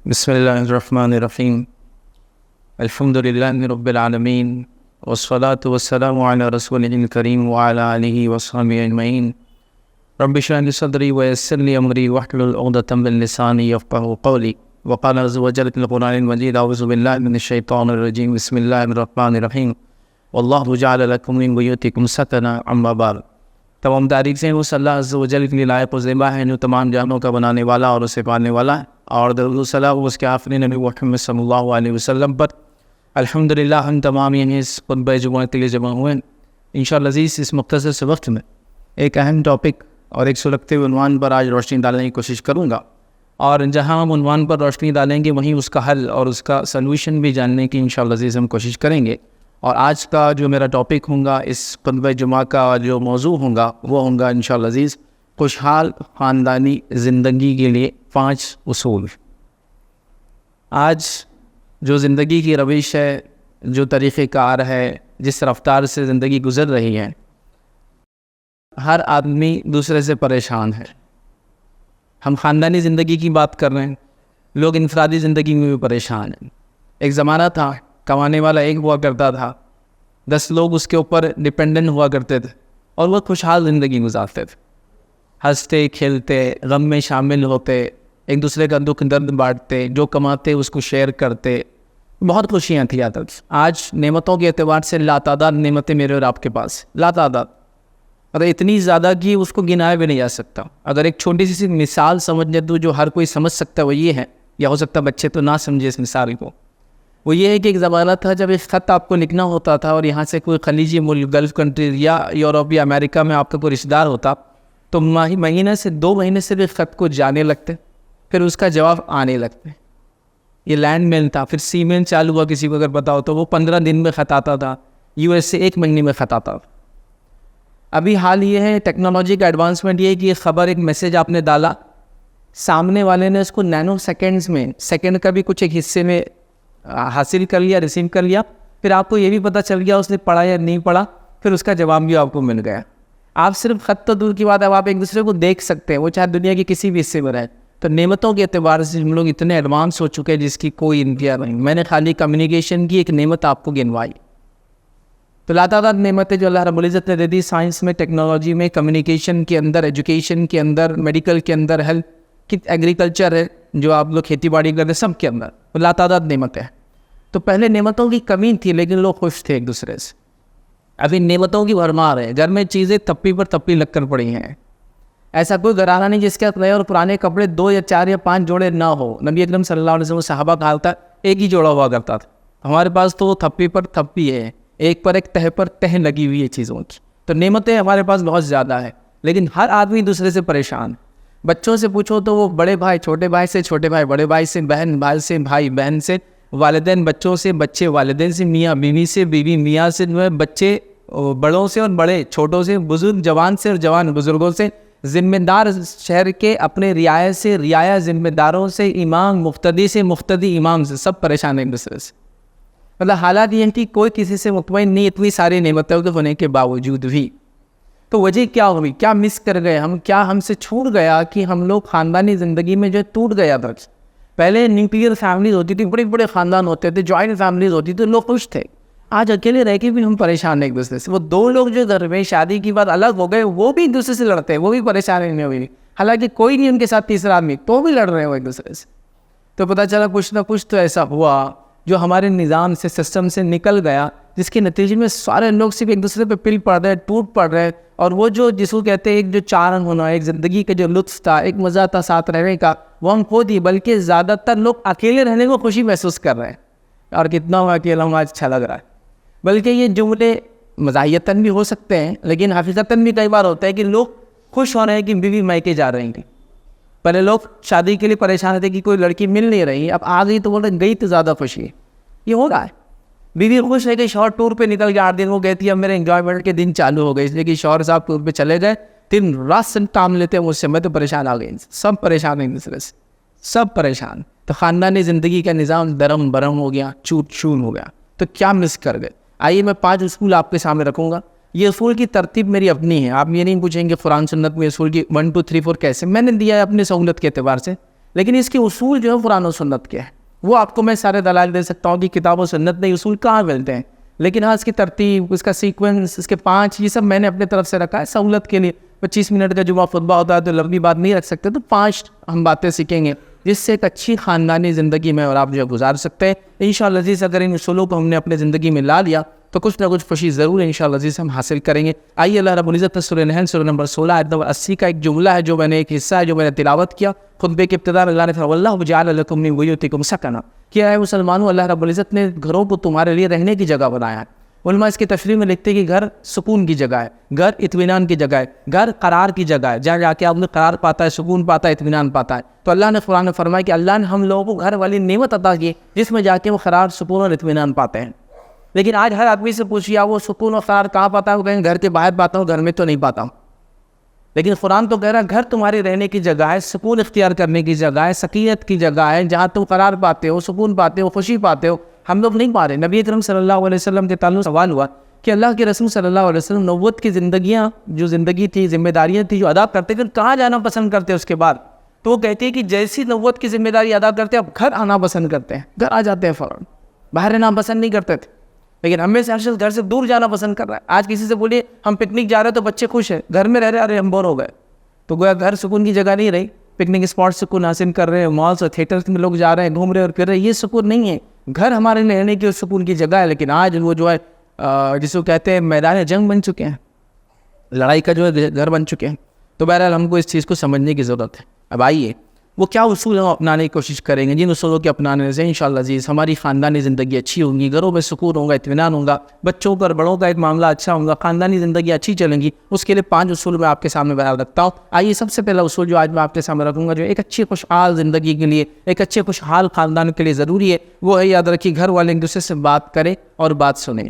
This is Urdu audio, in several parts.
بسم اللہ الرحمن الرحیم الحمد للہ رب العالمین والصلاة والسلام علی رسولہ الکریم وعلی آلہ وصحبہ اجمعین رب اشرح لی صدری ویسر لی امری واحلل عقدۃ من لسانی یفقہوا قولی وقال عز وجل فی القرآن المجید اعوذ باللہ من الشیطان الرجیم بسم اللہ الرحمن الرحیم واللہ جعل لکم من بیوتکم سکنا اما بعد۔ تمام تعریفیں اس اللہ عز و جل کے لیے لائق و زیبا ہے جو تمام جہانوں کا بنانے والا اور اسے پالنے والا ہے، اور درود و سلام اس کے آخری نبی محمد صلی اللہ علیہ وسلم پر۔ الحمدللہ ہم تمام یہیں اس خطبہ جمعہ کے لیے جمع ہوئے ہیں۔ انشاءاللہ عزیز اس مختصر سے وقت میں ایک اہم ٹاپک اور ایک سلگتے ہوئے عنوان پر آج روشنی ڈالنے کی کوشش کروں گا، اور جہاں ہم عنوان پر روشنی ڈالیں گے وہیں اس کا حل اور اس کا سلوشن بھی جاننے کی انشاءاللہ عزیز ہم کوشش کریں گے۔ اور آج کا جو میرا ٹاپک ہوگا، اس خطبہ جمعہ کا جو موضوع ہوگا وہ ہوگا انشاءاللہ عزیز خوشحال خاندانی زندگی کے لیے 5 اصول۔ آج جو زندگی کی روش ہے، جو طریقہ کار ہے، جس رفتار سے زندگی گزر رہی ہے، ہر آدمی دوسرے سے پریشان ہے۔ ہم خاندانی زندگی کی بات کر رہے ہیں، لوگ انفرادی زندگی میں بھی پریشان ہیں۔ ایک زمانہ تھا کمانے والا ایک ہوا کرتا تھا، 10 لوگ اس کے اوپر ڈپینڈنٹ ہوا کرتے تھے اور وہ خوشحال زندگی گزارتے تھے، ہنستے کھیلتے، غم میں شامل ہوتے، ایک دوسرے کا دکھ درد بانٹتے، جو کماتے اس کو شیئر کرتے، بہت خوشیاں تھیں آج۔ آج نعمتوں کے اعتبار سے لاتعداد نعمتیں میرے اور آپ کے پاس، لاتعداد، اور اتنی زیادہ کہ اس کو گنایا بھی نہیں جا سکتا۔ اگر ایک چھوٹی سی مثال سمجھ لیں تو جو ہر کوئی سمجھ سکتا ہے وہ یہ ہے، یا ہو سکتا ہے بچے تو نہ سمجھے اس مثال کو، وہ یہ ہے کہ ایک زمانہ تھا جب ایک خط آپ کو لکھنا ہوتا تھا اور یہاں سے کوئی خلیجی ملک، گلف کنٹریز یا یورپ یا امریکہ میں آپ کا کوئی رشتہ دار ہوتا تو مہینہ سے 2 مہینے سے بھی خط کو جانے لگتے، پھر اس کا جواب آنے لگتے۔ یہ لینڈ میل تھا، پھر سی میل چالو ہوا، کسی کو اگر پتا ہو تو وہ 15 دن میں خط آتا تھا، US سے 1 مہینے میں خط آتا تھا۔ ابھی حال یہ ہے، ٹیکنالوجی کا ایڈوانسمنٹ یہ ہے کہ یہ خبر، ایک میسیج آپ نے ڈالا، سامنے والے نے اس کو نینو سیکنڈز میں، سیکنڈ کا بھی کچھ ایک حصے میں حاصل کر لیا، ریسیو کر لیا، پھر آپ کو یہ بھی پتہ چل گیا اس نے پڑھا یا نہیں پڑھا، پھر اس کا جواب بھی آپ کو مل گیا۔ آپ صرف خط تو دور کی بات ہے، اب آپ ایک دوسرے کو دیکھ سکتے ہیں، وہ چاہے دنیا کے کسی بھی حصے میں رہے۔ تو نعمتوں کے اعتبار سے ہم لوگ اتنے ایڈوانس ہو چکے ہیں جس کی کوئی انتہا نہیں۔ میں نے خالی کمیونیکیشن کی ایک نعمت آپ کو گنوائی، تو لاتعداد نعمتیں جو اللہ رب العزت نے دے دی، سائنس میں، ٹیکنالوجی میں، کمیونیکیشن کے اندر، ایجوکیشن کے اندر، میڈیکل کے اندر، ہیلتھ کی، ایگریکلچر ہے جو آپ لوگ کھیتی باڑی کرتے ہیں، سب کے اندر وہ لاتعداد نعمتیں ہیں۔ تو پہلے نعمتوں کی کمی تھی لیکن لوگ خوش تھے ایک دوسرے سے، ابھی نعمتوں کی بھرمار ہے، گھر میں چیزیں تپی پر تپی لگ کر پڑی ہیں۔ ایسا کوئی گھرانہ نہیں جس کے نئے اور پرانے کپڑے 2 یا 4 یا 5 جوڑے نہ ہو۔ نبی اکرم صلی اللہ علیہ وسلم صحابہ کا حال تھا ایک ہی جوڑا ہوا کرتا تھا، ہمارے پاس تو وہ تھپی پر تھپی ہے، ایک پر ایک تہ پر تہ لگی ہوئی ہے چیزوں کی۔ تو نعمتیں ہمارے پاس بہت زیادہ ہے لیکن ہر آدمی دوسرے سے پریشان۔ بچوں سے پوچھو تو وہ بڑے بھائی چھوٹے بھائی سے، چھوٹے بھائی بڑے بھائی سے، بہن بھائی سے، بھائی بہن سے، والدین بچوں سے، بچے والدین سے، میاں بیوی سے، بیوی میاں سے، بچے بڑوں سے اور بڑے چھوٹوں سے، بزرگ جوان سے اور جوان بزرگوں سے، ذمہ دار شہر کے اپنے رعایا سے، رعایا ذمہ داروں سے، امام مقتدی سے، مقتدی امام سے، سب پریشان ہیں ایک دوسرے سے۔ مطلب حالات یہ ہیں کہ کوئی کسی سے مطمئن نہیں، اتنی ساری نعمتیں ہونے کے باوجود بھی۔ تو وجہ کیا ہوئی؟ کیا مس کر گئے ہم؟ کیا ہم سے چھوٹ گیا کہ ہم لوگ خاندانی زندگی میں جو ٹوٹ گیا تھا؟ پہلے نیوکلیئر فیملیز ہوتی تھی، بڑے بڑے خاندان ہوتے تھے، جوائنٹ فیملیز ہوتی تھی، لوگ خوش تھے۔ آج اکیلے رہ کے بھی ہم پریشان ہیں ایک دوسرے سے۔ وہ 2 لوگ جو گھر میں شادی کی بعد الگ ہو گئے وہ بھی ایک دوسرے سے لڑتے ہیں، وہ بھی پریشان نہیں ہوئی، حالانکہ کوئی نہیں ان کے ساتھ تیسرا آدمی، تو بھی لڑ رہے ہیں وہ ایک دوسرے سے۔ تو پتہ چلا کچھ نہ کچھ تو ایسا ہوا جو ہمارے نظام سے، سسٹم سے نکل گیا، جس کے نتیجے میں سارے لوگ صرف ایک دوسرے پہ پل پڑ رہے ہیں، ٹوٹ پڑ رہے ہیں۔ اور وہ جو جس کو کہتے ہیں ایک جو چارن ہونا، ایک زندگی کا جو لطف تھا، ایک مزہ تھا ساتھ رہنے کا، وہ ہم کھو دی، بلکہ زیادہ تر لوگ اکیلے رہنے کو خوشی محسوس کر رہے ہیں، اور کتنا ہوا اکیلا ہوں آج اچھا لگ رہا ہے۔ بلکہ یہ جملے مزاحیتاً بھی ہو سکتے ہیں لیکن حقیقتاً بھی کئی بار ہوتا ہے کہ لوگ خوش ہو رہے ہیں کہ بیوی میکے جا رہے ہیں۔ پہلے لوگ شادی کے لیے پریشان تھے کہ کوئی لڑکی مل نہیں رہی، اب آ گئی تو بول رہے گئی تو زیادہ خوشی ہے۔ یہ ہو رہا ہے، بیوی خوش ہے کہ شوہر ٹور پہ نکل کے 8 دن وہ کہتی ہے اب میرے انجوائمنٹ کے دن چالو ہو گئے، اس لیے کہ شوہر صاحب ٹور پہ چلے گئے، 3 رات سے کام لیتے ہیں مجھ سے، میں تو پریشان آ گئی۔ سب پریشان ہیں دوسرے سے، سب پریشان۔ تو خاندانی زندگی کا نظام درم برم ہو گیا، چوٹ چون ہو گیا۔ تو کیا مس کر گئے؟ آئیے میں 5 اصول آپ کے سامنے رکھوں گا۔ یہ اصول کی ترتیب میری اپنی ہے، آپ یہ نہیں پوچھیں کہ قرآن سنت میں اصول کی 1 2 3 4 کیسے، میں نے دیا ہے اپنی سہولت کے اعتبار سے۔ لیکن اس کے اصول جو ہے قرآن و سنت کے ہیں. وہ آپ کو میں سارے دلائل دے سکتا ہوں کہ کتاب و سنت میں اصول کہاں ملتے ہیں, لیکن ہاں اس کی ترتیب, اس کا سیکوینس, اس کے 5, یہ سب میں نے اپنے طرف سے رکھا ہے سہولت کے لیے. 25 منٹ کا جمعہ خطبہ ہوتا ہے تو لمبی بات نہیں رکھ سکتے, تو 5 ہم باتیں سیکھیں گے جس سے ایک اچھی خاندانی زندگی میں اور آپ جو ہے گزار سکتے ہیں. انشاءاللہ عزیز اگر ان اصولوں کو ہم نے اپنے زندگی میں لا لیا تو کچھ نہ کچھ خوشی ضرور انشاءاللہ عزیز ہم حاصل کریں گے. آئیے اللہ رب العزت نے سورہ نحل سورہ نمبر 16 آیت نمبر 80 کا ایک جملہ ہے جو میں نے, ایک حصہ ہے جو میں نے تلاوت کیا خطبے کے ابتدا میں. اللہ نے فرمایا واللہ جعل لکم من بیوتکم سکنا, کیا ہے مسلمانوں اللہ رب العزت نے گھروں کو تمہارے لیے رہنے کی جگہ بنایا ہے. علماء اس کی تشریح میں لکھتے ہیں کہ گھر سکون کی جگہ ہے, گھر اطمینان کی جگہ ہے, گھر قرار کی جگہ ہے, جہاں جا کے آپ نے قرار پاتا ہے, سکون پاتا ہے, اطمینان پاتا ہے. تو اللہ نے قرآن میں فرمایا کہ اللہ نے ہم لوگوں کو گھر والی نعمت عطا کی جس میں جا کے وہ قرار, سکون اور اطمینان پاتے ہیں. لیکن آج ہر آدمی سے پوچھیے وہ سکون اور قرار کہاں پاتا ہے, وہ کہیں گھر کے باہر پاتا ہوں, گھر میں تو نہیں پاتا ہوں. لیکن قرآن تو کہہ رہا ہے گھر تمہاری رہنے کی جگہ ہے, سکون اختیار کرنے کی جگہ ہے, سکینت کی جگہ ہے, جہاں تم قرار پاتے ہو, سکون پاتے ہو, خوشی پاتے ہو. ہم لوگ نہیں پا رہے. نبی اکرم صلی اللہ علیہ وسلم کے تعلق سوال ہوا کہ اللہ کے رسول صلی اللہ علیہ وسلم نبوت کی زندگیاں, جو زندگی تھی, ذمہ داریاں تھی جو ادا کرتے تھے, کہاں جانا پسند کرتے اس کے بعد؟ تو وہ کہتے ہیں کہ جیسی نبوت کی ذمہ داری ادا کرتے اب گھر آنا پسند کرتے ہیں, گھر آ جاتے ہیں فوراً. باہر رہنا پسند نہیں کرتے تھے, لیکن ہم میں سے ہر شخص گھر سے دور جانا پسند کر رہا ہے. آج کسی سے بولیے ہم پکنک جا رہے ہیں تو بچے خوش ہیں, گھر میں رہ رہے ارے ہم بور ہو گئے. تو گویا گھر سکون کی جگہ نہیں رہی. پکنک اسپاٹ سکون حاصل کر رہے ہیں, مالس اور تھیٹرز میں لوگ جا رہے ہیں, گھوم رہے اور پھر رہے, یہ سکون نہیں ہے. گھر ہمارے رہنے کی سکون کی جگہ ہے, لیکن آج وہ جو ہے جس کو کہتے ہیں میدان جنگ بن چکے ہیں, لڑائی کا جو ہے گھر بن چکے ہیں. تو بہرحال ہم کو اس چیز کو سمجھنے کی ضرورت ہے. اب آئیے وہ کیا اصول ہم اپنانے کی کوشش کریں گے, جن اصولوں کے اپنانے سے انشاءاللہ عزیز ہماری خاندانی زندگی اچھی ہوگی, گھروں میں سکون ہوگا, اطمینان ہوگا, بچوں پر بڑوں کا ایک معاملہ اچھا ہوگا, خاندانی زندگی اچھی چلیں گی. اس کے لیے 5 اصول میں آپ کے سامنے بیان رکھتا ہوں. آئیے سب سے پہلا اصول جو آج میں آپ کے سامنے رکھوں گا, جو ایک اچھی خوشحال زندگی کے لیے, ایک اچھے خوشحال خاندان کے لیے ضروری ہے, وہ ہے یاد رکھیے گھر والے ایک دوسرے سے بات کریں اور بات سنیں.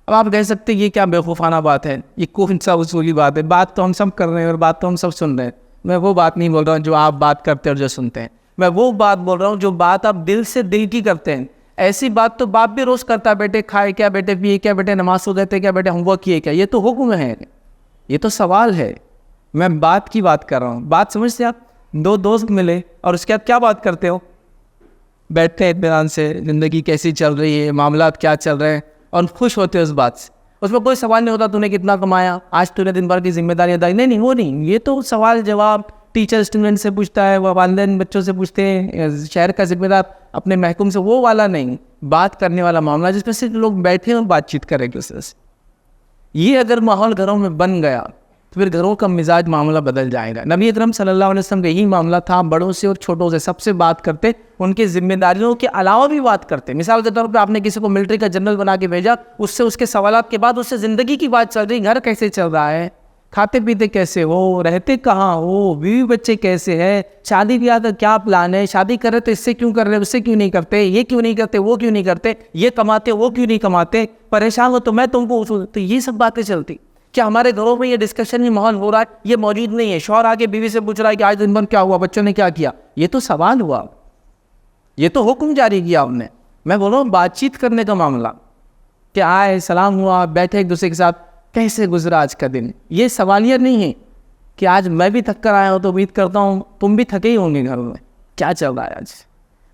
اب آپ کہہ سکتے ہیں یہ کیا بیوقوفانہ بات ہے, یہ کون سا اصولی بات ہے, بات تو ہم سب کر رہے ہیں اور بات تو ہم سب سن رہے ہیں. میں وہ بات نہیں بول رہا ہوں جو آپ بات کرتے اور جو سنتے ہیں, میں وہ بات بول رہا ہوں جو بات آپ دل سے دل کی کرتے ہیں. ایسی بات تو باپ بھی روز کرتا ہے, بیٹے کھائے کیا, بیٹے پیے کیا, بیٹے نماز سو دیتے کیا, بیٹے ہوم ورک کیے کیا. یہ تو حکم ہے, یہ تو سوال ہے. میں بات کی بات کر رہا ہوں. بات سمجھتے ہیں آپ؟ 2 دوست ملے اور اس کے بعد کیا بات کرتے ہو؟ بیٹھتے ہیں اطمینان سے, زندگی کیسی چل رہی ہے, معاملات کیا چل رہے ہیں, اور خوش ہوتے ہیں اس بات سے. اس میں کوئی سوال نہیں ہوتا تو نے کتنا کمایا, آج تو نے دن بھر کی ذمہ داریاں ادا. نہیں وہ نہیں. یہ تو سوال جواب ٹیچر اسٹوڈنٹ سے پوچھتا ہے, وہ والدین بچوں سے پوچھتے ہیں, شہر کا ذمہ دار اپنے محکوم سے, وہ والا نہیں. بات کرنے والا معاملہ جس میں صرف لوگ بیٹھے اور بات چیت کریں ایک دوسرے سے. یہ اگر ماحول گھروں میں بن گیا تو پھر گھروں کا مزاج معاملہ بدل جائے گا. نبی اکرم صلی اللہ علیہ وسلم کا یہی معاملہ تھا, بڑوں سے اور چھوٹوں سے سب سے بات کرتے, ان کی ذمہ داریوں کے علاوہ بھی بات کرتے. مثال کے طور پہ آپ نے کسی کو ملٹری کا جنرل بنا کے بھیجا, اس سے اس کے سوالات کے بعد اس سے زندگی کی بات چل رہی, گھر کیسے چل رہا ہے, کھاتے پیتے کیسے ہو, رہتے کہاں ہو, بیوی بچے کیسے ہیں, شادی بیاہ کا کیا پلان ہے, شادی کر رہے تو اس سے کیوں کر رہے, اس سے کیوں نہیں کرتے, یہ کیوں نہیں کرتے, وہ کیوں نہیں کرتے, یہ کماتے وہ کیوں نہیں کماتے, پریشان ہو تو میں تم کو اصول. تو یہ سب باتیں چلتی. کیا ہمارے گھروں میں یہ ڈسکشن, یہ ماحول ہو رہا ہے؟ یہ موجود نہیں ہے. شوہر آگے بیوی سے پوچھ رہا ہے کہ آج دن بھر کیا ہوا, بچوں نے کیا کیا. یہ تو سوال ہوا, یہ تو حکم جاری کیا آپ نے. میں بول رہا ہوں بات چیت کرنے کا معاملہ, کہ آئے سلام ہوا, بیٹھے ایک دوسرے کے ساتھ, کیسے گزرا آج کا دن. یہ سوالیہ نہیں ہے کہ آج میں بھی تھک کر آیا ہوں تو امید کرتا ہوں تم بھی تھکے ہی ہوں گے گھر میں, کیا چل رہا ہے آج.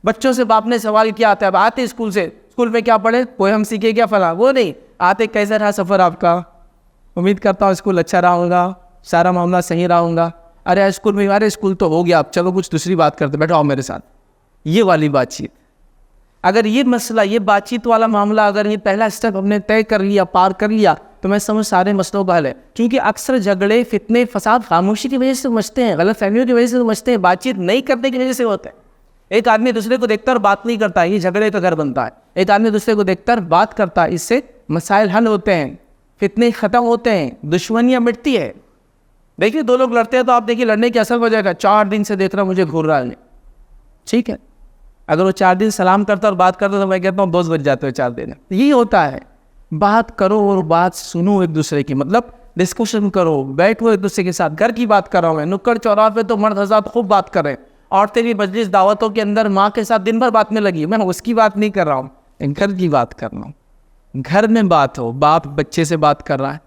بچوں سے باپ نے سوال کیا آتا ہے, اب آتے اسکول سے, اسکول میں کیا پڑھے, کوئی ہم سیکھے کیا فلاں, وہ نہیں. آتے کیسا رہا سفر آپ کا, امید کرتا ہوں اسکول اچھا رہا ہوگا, سارا معاملہ صحیح رہا ہوگا. ارے اسکول میں, ارے اسکول تو ہو گیا, اب چلو کچھ دوسری بات کرتے, بیٹھو آؤ میرے ساتھ. یہ والی بات چیت. اگر یہ مسئلہ, یہ بات چیت والا معاملہ, اگر یہ پہلا اسٹیپ ہم نے طے کر لیا, پار کر لیا, تو میں سمجھ سارے مسئلوں کا حل ہے. کیونکہ اکثر جھگڑے, فتنے, فساد خاموشی کی وجہ سے مچتے ہیں, غلط فہمیوں کی وجہ سے مچتے ہیں, بات چیت نہیں کرنے کی وجہ سے ہوتا ہے. ایک آدمی دوسرے کو دیکھتا اور بات نہیں کرتا, یہ جھگڑے کا گھر بنتا ہے. ایک آدمی دوسرے کو دیکھتا اور بات کرتا, اس سے مسائل حل ہوتے ہیں, فتنے ختم ہوتے ہیں, دشمنیاں مٹتی ہے. دیکھیے 2 لوگ لڑتے ہیں تو آپ دیکھیے لڑنے کی اثر ہو جائے گا, 4 دن سے دیکھ رہا ہوں مجھے گھور رہا ہے, ٹھیک ہے. اگر وہ 4 دن سلام کرتا اور بات کرتا تو میں کہتا ہوں 2 بج جاتے ہو 4 دن. یہی ہوتا ہے. بات کرو اور بات سنو ایک دوسرے کی, مطلب ڈسکشن کرو, بیٹھو ایک دوسرے کے ساتھ. گھر کی بات کر رہا ہوں میں, نکڑ چوراہے پہ تو مرد حضرات خوب بات کر رہے ہیں, عورتیں بھی مجلس دعوتوں کے اندر ماں کے ساتھ دن بھر بات میں لگی. میں اس کی بات نہیں کر رہا ہوں, گھر کی بات کر رہا ہوں. گھر میں بات ہو, باپ بچے سے بات کر رہا ہے,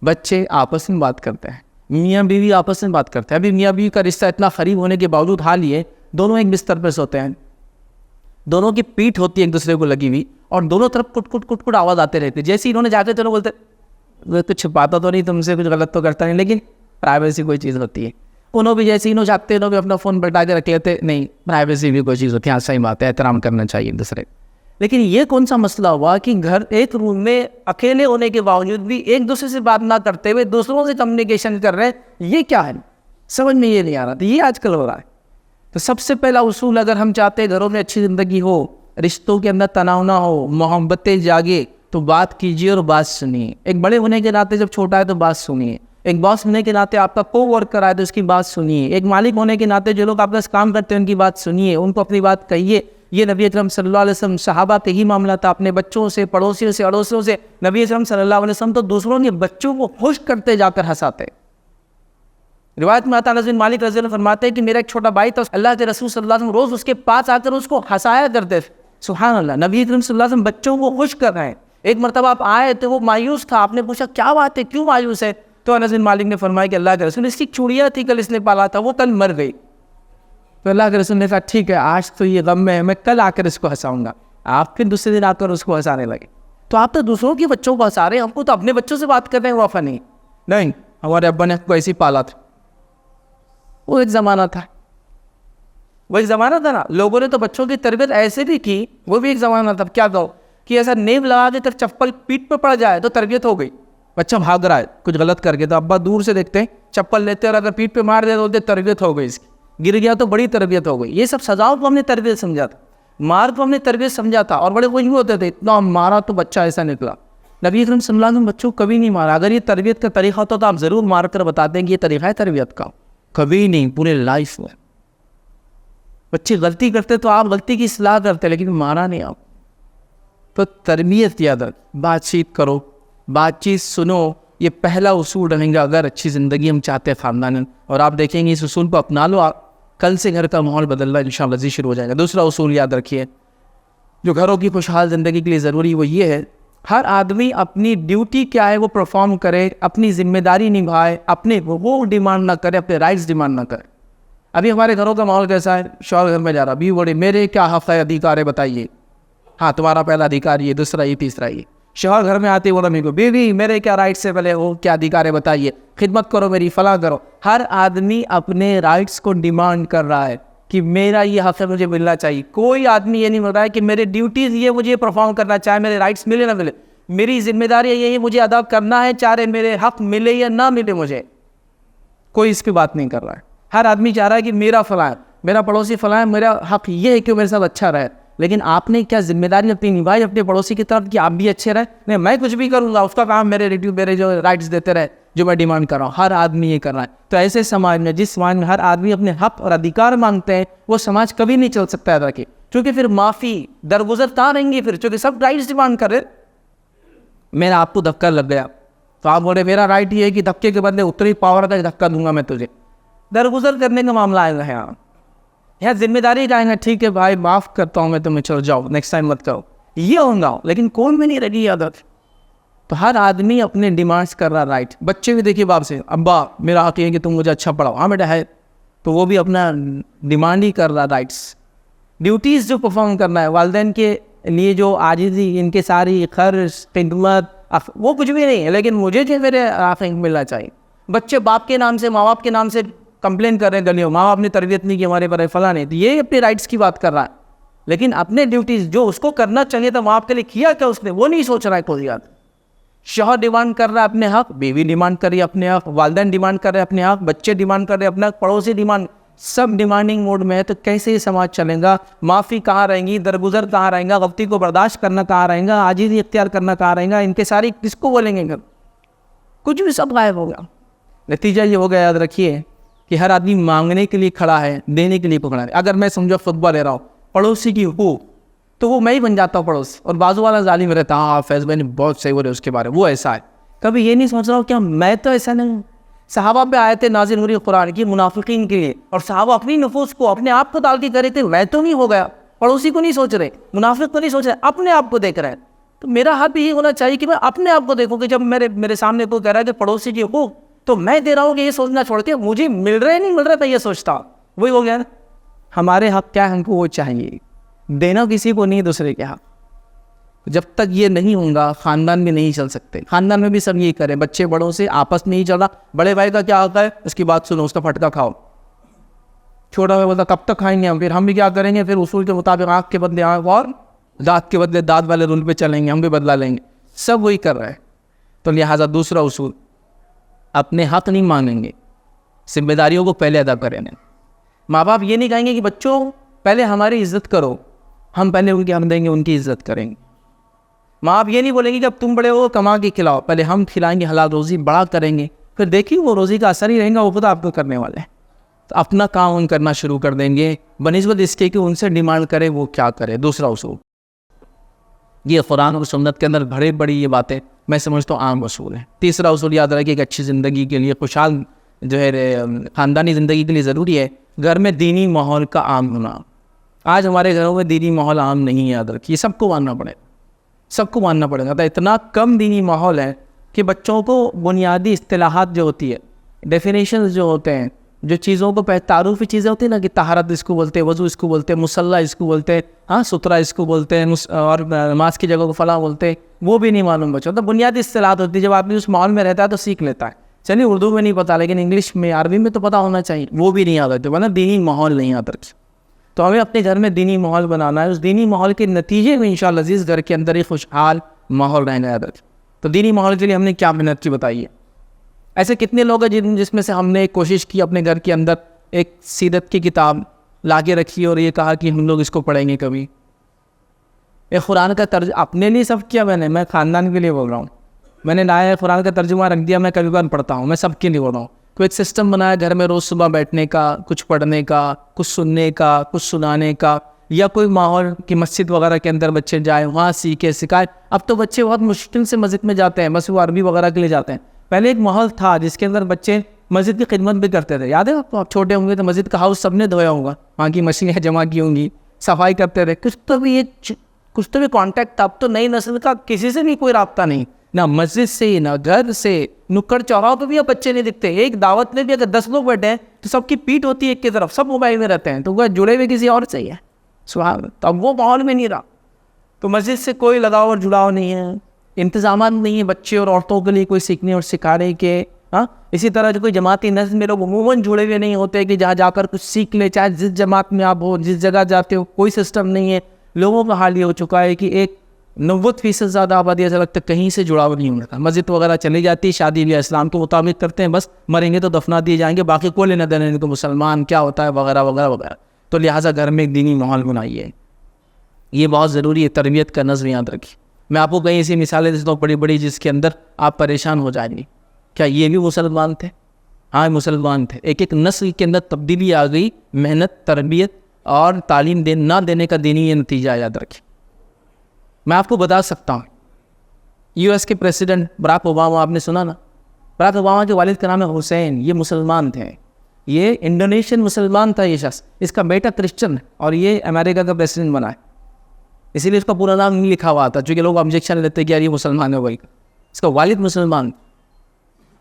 بچے آپس میں بات کرتے ہیں, میاں بیوی آپس میں بات کرتے ہیں. ابھی میاں بیوی کا رشتہ اتنا قریب ہونے کے باوجود حال یہ دونوں ایک بستر پہ سوتے ہیں, دونوں کی پیٹھ ہوتی ہے ایک دوسرے کو لگی ہوئی, اور دونوں طرف کٹ کٹ کٹ کٹ آواز آتے رہتے. جیسے انہوں نے جاتے تو بولتے کچھ چھپاتا تو نہیں تم سے, کچھ غلط تو کرتا نہیں, لیکن پرائیویسی کوئی چیز ہوتی ہے. انہوں بھی جیسے انہوں جاتے انہوں بھی اپنا فون بٹا کے رکھ لیتے, نہیں پرائیویسی بھی کوئی چیز ہوتی ہے. ہاں صحیح بات ہے, احترام کرنا چاہیے ایک دوسرے. لیکن یہ کون سا مسئلہ ہوا کہ گھر ایک روم میں اکیلے ہونے کے باوجود بھی ایک دوسرے سے بات نہ کرتے ہوئے دوسروں سے کمیونیکیشن کر رہے ہیں, یہ کیا ہے؟ سمجھ میں یہ نہیں آ رہا. تو یہ آج کل ہو رہا ہے. تو سب سے پہلا اصول, اگر ہم چاہتے ہیں گھروں میں اچھی زندگی ہو, رشتوں کے اندر تناؤ نہ ہو, محبتیں جاگے, تو بات کیجیے اور بات سنیے. ایک بڑے ہونے کے ناطے جب چھوٹا ہے تو بات سنیے. ایک باس ہونے کے ناطے آپ کا کو ورکر آئے تو اس کی بات سنیے. ایک مالک ہونے کے ناطے جو لوگ آپ کا کام کرتے ہیں ان کی بات سنیے, ان کو اپنی بات کہیے. یہ نبی اکرم صلی اللہ علیہ وسلم صحابہ کا ہی معاملہ تھا. اپنے بچوں سے, پڑوسیوں سے, اڑوسیوں سے. نبی اکرم صلی اللہ علیہ وسلم تو دوسروں کے بچوں کو خوش کرتے جا کر ہنساتے. روایت میں آتا ہے, انس بن مالک رضی اللہ عنہ فرماتے ہیں کہ میرا ایک چھوٹا بھائی تھا, اللہ کے رسول صلی اللہ علیہ وسلم روز اس کے پاس آ کر اس کو ہنسایا کرتے. سبحان اللہ, نبی اکرم صلی اللہ علیہ وسلم بچوں کو خوش کر رہے ہیں. ایک مرتبہ آپ آئے تو وہ مایوس تھا, آپ نے پوچھا کیا بات ہے, کیوں مایوس ہے؟ تو انس بن مالک نے فرمایا کہ اللہ کے رسول, اس کی چوڑیاں تھی کل اس نے پالا تھا, وہ کل مر گئی. تو اللہ کے رسول نے کہا ٹھیک ہے, آج تو یہ غم میں ہے, میں کل آ کر اس کو ہنساؤں گا. آپ پھر دوسرے دن آ کر اس کو ہنسانے لگے. تو آپ تو دوسروں کے بچوں کو ہنسا رہے ہیں, ہم کو تو اپنے بچوں سے بات کر رہے ہیں. وفا نہیں, ہمارے ابا نے کو ایسے ہی پالا تھا. وہ ایک زمانہ تھا, وہ ایک زمانہ تھا نا. لوگوں نے تو بچوں کی تربیت ایسے بھی کی, وہ بھی ایک زمانہ تھا. کیا کہو کہ ایسا نیب لگا کے تر چپل پیٹ پہ پڑ جائے تو تربیت ہو گئی. بچہ بھاگ رہا ہے کچھ غلط کر کے, تو ابا دور سے دیکھتے ہیں, چپل لیتے اور اگر پیٹ پہ مار دے تو بولتے تربیت ہو گئی اس کی. گر گیا تو بڑی تربیت ہو گئی. یہ سب سزاؤں کو ہم نے تربیت سمجھا تھا, مار کو ہم نے تربیت سمجھا تھا. اور بڑے خوش ہوتے تھے, اتنا مارا تو بچہ ایسا نکلا. نبی اکرم صلی اللہ علیہ وسلم بچوں کو کبھی نہیں مارا. اگر یہ تربیت کا طریقہ ہوتا تو آپ ضرور مار کر بتاتے ہیں کہ یہ طریقہ ہے تربیت کا. کبھی نہیں, پورے لائف میں. بچے غلطی کرتے تو آپ غلطی کی اصلاح کرتے, لیکن مارا نہیں آپ. تو تربیت کی عادت, بات چیت کرو, بات چیت سنو, یہ پہلا اصول رہیں گا اگر اچھی زندگی ہم چاہتے ہیں خاندان. اور آپ دیکھیں گے اس اصول کو اپنا لو, آپ کل سے گھر کا ماحول بدلنا انشاءاللہ زی شروع ہو جائے گا. دوسرا اصول یاد رکھیے جو گھروں کی خوشحال زندگی کے لیے ضروری, وہ یہ ہے ہر آدمی اپنی ڈیوٹی کیا ہے وہ پرفارم کرے, اپنی ذمہ داری نبھائے, اپنے وہ ڈیمانڈ نہ کرے, اپنے رائٹس ڈیمانڈ نہ کرے. ابھی ہمارے گھروں کا ماحول کیسا ہے؟ شوہر گھر میں جا رہا, بھی بڑے میرے کیا حق ہے, ادھیکار ہے بتائیے. ہاں تمہارا پہلا ادھیکار یہ, دوسرا یہ, تیسرا یہ. شوہر گھر میں آتے بولا میرے کو بیوی میرے کیا رائٹس ہے, پہلے وہ کیا ادھیکار ہے بتائیے, خدمت کرو میری, فلاں کرو. ہر آدمی اپنے رائٹس کو ڈیمانڈ کر رہا ہے کہ میرا یہ حق ہے, مجھے ملنا چاہیے. کوئی آدمی یہ نہیں بول رہا ہے کہ میرے ڈیوٹیز یہ مجھے پرفارم کرنا چاہے, میرے رائٹس ملے نہ ملے, میری ذمہ داری یہ مجھے ادا کرنا ہے, چاہے میرے حق ملے یا نہ ملے مجھے. کوئی اس کی بات نہیں کر رہا ہے. ہر آدمی چاہ رہا ہے کہ میرا فلاں, میرا پڑوسی فلاں, میرا حق یہ ہے کہ میرے ساتھ اچھا رہے. لیکن آپ نے کیا ذمہ داری اپنی نبھائی اپنے پڑوسی کی طرف کہ آپ بھی اچھے رہے؟ نہیں, میں کچھ بھی کروں گا, اس کا کام میرے ریلیٹیو میرے جو رائٹس دیتے رہے جو میں ڈیمانڈ کر رہا ہوں. ہر آدمی یہ کر رہا ہے. تو ایسے سماج میں, جس سماج میں ہر آدمی اپنے حق اور ادھیکار مانگتے ہیں, وہ سماج کبھی نہیں چل سکتا ہے کہ, کیونکہ پھر معافی درگزر کہاں رہیں گی پھر, چونکہ سب رائٹس ڈیمانڈ کر رہے. میرا آپ کو دھکا لگ گیا تو آپ بولے میرا رائٹ یہ ہے کہ دھکے کے بدلے اتنی پاور تک دھکا دوں گا میں تجھے. درگزر کرنے کا معاملہ آئے گا یہاں ذمہ داری جائیں گا, ٹھیک ہے بھائی معاف کرتا ہوں میں تمہیں, چلو جاؤ نیکسٹ ٹائم مت کرو, یہ ہوگا. لیکن کون میں نہیں رہی عادت. تو ہر آدمی اپنے ڈیمانڈس کر رہا رائٹ. بچے بھی دیکھیے باپ سے, ابا میرا حق یہ ہے کہ تم مجھے اچھا پڑھاؤ. ہاں بیٹا ہے, تو وہ بھی اپنا ڈیمانڈ ہی کر رہا رائٹس. ڈیوٹیز جو پرفارم کرنا ہے, والدین کے لیے جو عاجزی, ان کے ساری خرچ خدمت, وہ کچھ بھی نہیں ہے, لیکن مجھے جو میرے حق ملنا چاہیے. بچے باپ کے نام سے, ماں باپ کے نام سے کمپلین کر رہے ہیں گلیوں, ماں باپ نے تربیت نہیں کی ہمارے پر, فلاں نہیں. تو یہ اپنے رائٹس کی بات کر رہا ہے, لیکن اپنے ڈیوٹیز جو اس کو کرنا چاہیے تھا ماں باپ کے لیے کیا کیا اس نے, وہ نہیں سوچ رہا ہے کوئی. یاد شوہر ڈیمانڈ کر رہا ہے اپنے حق, بیوی ڈیمانڈ کر رہی ہے اپنے حق, والدین ڈیمانڈ کر رہے ہیں اپنے حق, بچے ڈیمانڈ کر رہے ہیں اپنا حق, پڑوسی ڈیمانڈ, سب ڈیمانڈنگ موڈ میں ہے. تو کیسے یہ سماج چلے گا؟ معافی کہاں رہیں گی, درگزر کہاں رہیں گا, غلطی کو برداشت کرنا کہاں رہیں گا, عاجزی اختیار کرنا کہاں رہیں گا, ان کے ساری کس کو بولیں گے؟ کچھ بھی سب غائب ہوگا. نتیجہ یہ ہو گیا, یاد رکھیے کہ ہر آدمی مانگنے کے لیے کھڑا ہے, دینے کے لیے پکڑا ہے. اگر میں سمجھو خطبہ لے رہا ہوں پڑوسی کی حقوق, تو وہ میں ہی بن جاتا ہوں پڑوس, اور بازو والا ظالم رہتا, ہاں فیض بھائی نے بہت صحیح بولے اس کے بارے میں, وہ ایسا ہے. کبھی یہ نہیں سوچ رہا ہوں کیا میں تو ایسا نہیں. صحابہ پہ آئے تھے نازل ہو رہی قرآن کی منافقین کے لیے, اور صحابہ اپنی نفوس کو اپنے آپ کو ڈال کے کرے تھے, میں تو نہیں ہو گیا. پڑوسی کو نہیں سوچ رہے, منافق کو نہیں سوچ رہے, اپنے آپ کو دیکھ رہے ہیں. تو میرا حق بھی یہ ہونا چاہیے کہ میں اپنے آپ کو دیکھوں کہ جب میرے سامنے کوئی کہہ رہا ہے کہ پڑوسی کی حقوق, تو میں دے رہا ہوں کہ یہ سوچنا چھوڑ کے مجھے مل رہے نہیں مل رہا تھا یہ سوچتا, وہی ہو گیا نا. ہمارے حق کیا ہے ہم کو وہ چاہیے, دینا کسی کو نہیں دوسرے کے حق. جب تک یہ نہیں ہوگا خاندان میں نہیں چل سکتے. خاندان میں بھی سب یہی کریں, بچے بڑوں سے آپس میں ہی چلا, بڑے بھائی کا کیا ہوتا ہے اس کی بات سنو, اس کا پھٹکا کھاؤ. چھوٹا بھائی بولتا کب تک کھائیں گے ہم بھی کیا کریں گے, پھر اصول کے مطابق آنکھ کے بدلے آنکھ اور دانت کے بدلے دانت والے رول پہ چلیں گے, ہم بھی بدلا لیں گے. سب وہی کر رہے ہیں. تو لہٰذا دوسرا اصول, اپنے حق نہیں مانیں گے, ذمہ داریوں کو پہلے ادا کریں. ماں باپ یہ نہیں کہیں گے کہ بچوں پہلے ہماری عزت کرو, ہم پہلے ان کے حق دیں گے, ان کی عزت کریں گے. ماں باپ یہ نہیں بولیں گے کہ اب تم بڑے ہو کما کے کھلاؤ, پہلے ہم کھلائیں گے, حلال روزی بڑا کریں گے, پھر دیکھیے وہ روزی کا اثر ہی رہے گا, وہ خود آپ کو کرنے والے ہیں. تو اپنا کام ان کرنا شروع کر دیں گے بنسبت اس کے کہ ان سے ڈیمانڈ کرے وہ کیا کرے. دوسرا اصول, یہ قرآن اور سنت کے اندر بڑے بڑی یہ باتیں میں سمجھتا ہوں عام اصول ہیں. تیسرا اصول یاد رکھیں کہ ایک اچھی زندگی کے لیے, خوشحال جو ہے خاندانی زندگی کے لیے ضروری ہے گھر میں دینی ماحول کا عام ہونا. آج ہمارے گھروں میں دینی ماحول عام نہیں ہے, یاد رکھیے, سب کو ماننا پڑے, سب کو ماننا پڑے گا. تو اتنا کم دینی ماحول ہے کہ بچوں کو بنیادی اصطلاحات جو ہوتی ہے, ڈیفینیشنز جو ہوتے ہیں, جو چیزوں کو تعارفی چیزیں ہوتی ہیں نا, کہ طہارت اس کو بولتے ہیں, وضو اس کو بولتے ہیں, مصلی اس کو بولتے ہیں, ہاں سترہ اس کو بولتے ہیں, اور نماز کی جگہ کو فلاں بولتے ہیں, وہ بھی نہیں معلوم بچوں. تو بنیادی اصطلاحات ہوتی ہے, جب آدمی اس ماحول میں رہتا ہے تو سیکھ لیتا ہے. چلیے اردو میں نہیں پتا لیکن انگلش میں عربی میں تو پتہ ہونا چاہیے, وہ بھی نہیں آتا, تو ورنہ دینی ماحول نہیں آتا. تو ہمیں اپنے گھر میں دینی ماحول بنانا ہے. اس دینی ماحول کے نتیجے میں انشاءاللہ عزیز گھر کے اندر ہی خوشحال ماحول رہنا ہے. تو دینی ماحول کے لیے ہم نے کیا محنت کی بتائی ہے. ایسے کتنے لوگ ہیں جس میں سے ہم نے کوشش کی اپنے گھر کے اندر ایک سیرت کی کتاب لا کے رکھی اور یہ کہا کہ ہم لوگ اس کو پڑھیں گے کبھی. ایک قرآن کا اپنے لیے سب کیا, میں خاندان کے لیے بول رہا ہوں. میں نے لایا قرآن کا ترجمہ رکھ دیا, میں کبھی بار پڑھتا ہوں, میں سب کے لیے بول رہا ہوں. کوئی ایک سسٹم بنایا گھر میں روز صبح بیٹھنے کا, کچھ پڑھنے کا, کچھ سننے کا, کچھ سنانے کا, یا کوئی ماحول کی مسجد وغیرہ کے اندر بچے جائیں, وہاں سیکھے سکھائے. اب تو بچے بہت مشکل سے مسجد میں جاتے ہیں, بس وہ عربی وغیرہ کے لیے جاتے ہیں. پہلے ایک ماحول تھا جس کے اندر بچے مسجد کی خدمت بھی کرتے تھے. یاد ہے آپ چھوٹے ہوں گے تو مسجد کا ہاؤس سب نے دھویا ہوگا, وہاں کی مچھلیاں جمع کی ہوں گی, صفائی کرتے تھے. کچھ تو بھی کانٹیکٹ تھا. اب تو نئی نسل کا کسی سے بھی کوئی رابطہ نہیں, نہ مسجد سے, نہ گھر سے. نکڑ چوراہوں پہ بھی اب بچے نہیں دکھتے. ایک دعوت میں بھی اگر 10 لوگ بیٹھے ہیں تو سب کی پیٹ ہوتی ہے ایک کی طرف, سب موبائل میں رہتے ہیں, تو وہ جڑے ہوئے کسی اور سے ہی ہے. سبحان اللہ. تو اب وہ ماحول میں نہیں رہا, تو مسجد سے کوئی لگاؤ اور جڑاؤ نہیں ہے, انتظامات نہیں ہے بچے اور عورتوں کے لیے کوئی سیکھنے اور سکھانے کے. ہاں اسی طرح جو کوئی جماعتی نظم میں لوگ عموماً جڑے ہوئے نہیں ہوتے کہ جہاں جا کر کچھ سیکھ لے, چاہے جس جماعت میں آپ ہو, جس جگہ جاتے ہو, کوئی سسٹم نہیں ہے. لوگوں کا حال یہ ہو چکا ہے کہ ایک 90% زیادہ آبادی ایسا لگتا ہے کہیں سے جڑاؤ نہیں ہوتا. مسجد وغیرہ چلی جاتی, شادی بیاہ اسلام کے مطابق کرتے ہیں, بس مریں گے تو دفنا دیے جائیں گے, باقی کوئی لینا دینا نہیں, تو مسلمان کیا ہوتا ہے وغیرہ وغیرہ وغیرہ. تو لہٰذا گھر میں ایک دینی ماحول بنائیے, یہ بہت ضروری ہے. تربیت کا نظم یاد رکھیے. میں آپ کو کہیں ایسی مثالیں دیتا ہوں بڑی بڑی جس کے اندر آپ پریشان ہو جائیں گے. کیا یہ بھی مسلمان تھے؟ ہاں مسلمان تھے. ایک ایک نسل کے اندر تبدیلی آ گئی, محنت, تربیت اور تعلیم نہ دینے کا دینی یہ نتیجہ یاد رکھیں. میں آپ کو بتا سکتا ہوں, US کے پریسیڈنٹ براک اوباما, آپ نے سنا نا, براک اوباما کے والد کا نام ہے حسین, یہ مسلمان تھے. یہ انڈونیشین مسلمان تھا یہ شخص, اس کا بیٹا کرسچن ہے اور یہ امریکہ کا پریسیڈنٹ بنا ہے. اسی لیے اس کا پورا نام نہیں لکھا ہوا تھا, چونکہ لوگ آبجیکشن لیتے کہ یار یہ مسلمان ہے. وہی اس کا والد مسلمان.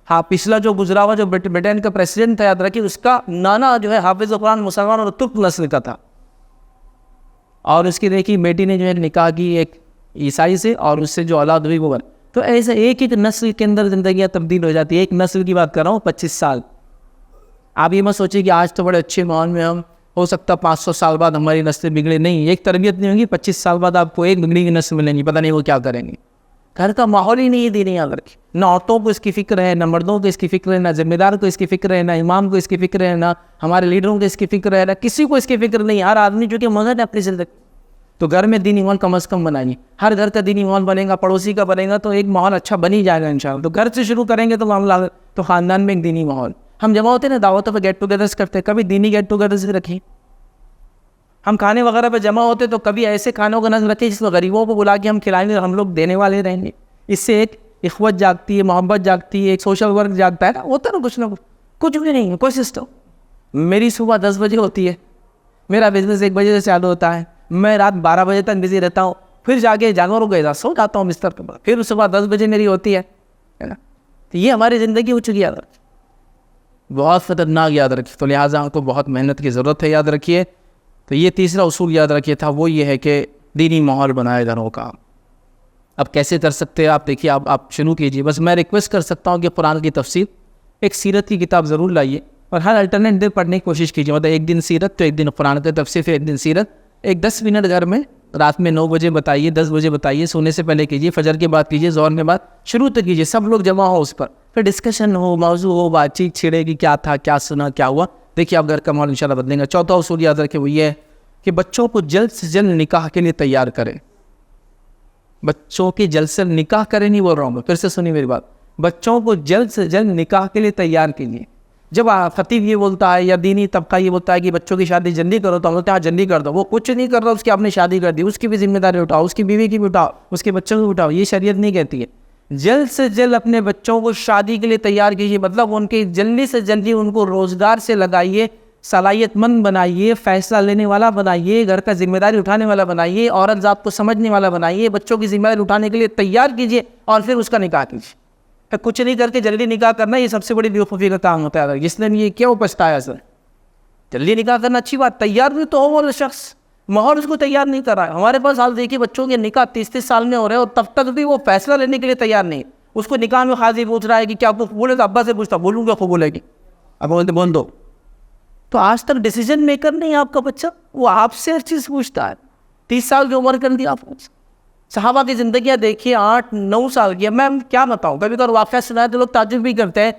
ہاں پچھلا جو گزرا ہوا جو برٹین کا پریسیڈنٹ تھا یاد رکھیے, اس کا نانا جو ہے حافظ قرآن مسلمان اور ترک نسل کا تھا. اور اس کی دیکھی بیٹی نے جو ہے نکاح کی ایک عیسائی سے, اور اس سے جو اولاد ہوئی وہ بن. تو ایسے ایک ایک نسل کے اندر زندگیاں تبدیل ہو جاتی ہے. ایک نسل کی بات کر رہا ہوں 25 سال. آپ یہ مت سوچیں کہ آج تو بڑے اچھے ماحول میں ہم, ہو سکتا 500 سال بعد ہماری نسلیں بگڑے. نہیں, ایک تربیت نہیں ہوگی 25 سال بعد آپ کو ایک بگڑی کی نسل ملیں گی, پتہ نہیں وہ کیا کریں گے. گھر کا ماحول ہی نہیں ہے دینی یاد رکھیں. نہ عورتوں کو اس کی فکر ہے, نہ مردوں کو اس کی فکر ہے, نہ ذمہ دار کو اس کی فکر ہے, نہ امام کو اس کی فکر ہے, نہ ہمارے لیڈروں کو اس کی فکر ہے, نہ کسی کو اس کی فکر نہیں. ہر آدمی جو کہ مغرب ہے اپنی زندگی. تو گھر میں دینی ماحول کم از کم بنائیے. ہر گھر کا دینی ماحول بنے گا, پڑوسی کا بنے گا, تو ایک ماحول اچھا بن ہی جائے گا انشاءاللہ. تو گھر سے شروع کریں گے تو معاملہ, تو خاندان میں ایک دینی ماحول. ہم جمع ہوتے ہیں نا دعوتوں پہ, گیٹ ٹوگیدرز کرتے ہیں, کبھی دینی گیٹ ٹوگیدرز رکھیں. ہم کھانے وغیرہ پہ جمع ہوتے تو کبھی ایسے کھانوں کا نظر رکھیں جس میں غریبوں کو بلا کے ہم کھلائیں گے اور ہم لوگ دینے والے رہیں گے. اس سے ایک اخوت جاگتی ہے, محبت جاگتی ہے, ایک سوشل ورک جاگتا ہے نا, ہوتا ہے نا کچھ نہ کچھ بھی نہیں ہے کوئی سسٹم. میری صبح 10 بجے ہوتی ہے, میرا بزنس 1 بجے سے چالو ہوتا ہے, میں رات 12 بجے تک بزی رہتا ہوں, پھر جا کے جانوروں کو اجازت سو جاتا ہوں بستر پر, پھر صبح 10 بجے میری ہوتی ہے نا. تو یہ ہماری زندگی ہو چکی ہے, یاد رکھیے, بہت خطرناک یاد رکھیے. تو لہٰذا آپ کو بہت محنت کی ضرورت ہے. یاد رکھیے تو یہ تیسرا اصول یاد رکھیے تھا، وہ یہ ہے کہ دینی ماحول بنائے گھروں کا. اب کیسے کر سکتے ہیں آپ دیکھیے، آپ شروع کیجیے. بس میں ریکویسٹ کر سکتا ہوں کہ قرآن کی تفسیر، ایک سیرت کی کتاب ضرور لائیے اور ہر الٹرنیٹ دن پڑھنے کی کوشش کیجیے. مطلب ایک دن سیرت تو ایک دن قرآن کی تفسیر، پھر ایک دن سیرت. ایک 10 منٹ گھر میں رات میں 9 بجے بتائیے، 10 بجے بتائیے، سونے سے پہلے کیجیے، فجر کے بعد کیجیے، ظہر کے بعد، شروع تک کیجیے، سب لوگ جمع ہو اس پر، پھر ڈسکشن ہو، موضوع ہو، بات چیت چھڑے گی، کیا تھا، کیا سنا، کیا ہوا. دیکھیے آپ گھر کا ماحول انشاءاللہ بدلیں گا. چوتھا اصول یاد رکھیں، وہ یہ ہے کہ بچوں کو جلد سے جلد نکاح کے لیے تیار کریں. بچوں کی جلد سے نکاح کریں نہیں بول رہا ہوں میں، پھر سے سنی میری بات. بچوں کو جلد سے جلد نکاح کے لیے تیار کیجیے. جب خطیب یہ بولتا ہے یا دینی طبقہ یہ بولتا ہے کہ بچوں کی شادی جلدی کرو، تو ہم بولتے ہیں جلدی کر دو. وہ کچھ نہیں کر رہا، اس کی آپ نے شادی کر دی، اس کی بھی ذمہ داری اٹھاؤ، اس کی بیوی کی بھی اٹھاؤ، اس کے بچوں کی بھی اٹھاؤ. یہ شریعت نہیں کہتی ہے. جلد سے جلد اپنے بچوں کو شادی کے لیے تیار کیجیے. مطلب ان کے جلدی سے جلدی ان کو روزگار سے لگائیے، صلاحیت مند بنائیے، فیصلہ لینے والا بنائیے، گھر کا ذمہ داری اٹھانے والا بنائیے، عورت ذات کو سمجھنے والا بنائیے، بچوں کی ذمہ داری اٹھانے کے لیے تیار کیجیے اور پھر اس کا نکاح کیجیے. کچھ نہیں کر کے جلدی نکاح کرنا یہ سب سے بڑی بیوقوفی کا کام ہوتا ہے. جس نے یہ کیا وہ پچھتایا سر. جلدی نکاح کرنا اچھی بات، تیار بھی تو ہو وہ شخص، ماحول اس کو تیار نہیں کر رہا ہے. ہمارے پاس حال دیکھیے بچوں کے نکاح 30 سال میں ہو رہے ہیں اور تب تک بھی وہ فیصلہ لینے کے لیے تیار نہیں. اس کو نکاح میں قاضی پوچھ رہا ہے کہ کیا آپ کو قبول ہے، تو ابا سے پوچھتا بولوں گا قبول ہے کہ اب بولتے بول دو. تو آج تک ڈیسیجن میکر نہیں آپ کا بچہ، وہ آپ سے ہر چیز پوچھتا ہے. 30 سال کی عمر کر دی آپ کو. صحابہ کی زندگیاں دیکھیے 8-9 سال کی. میں کیا بتاؤں، کبھی کبھی واقعہ سنائے تو لوگ تعجب بھی کرتے ہیں.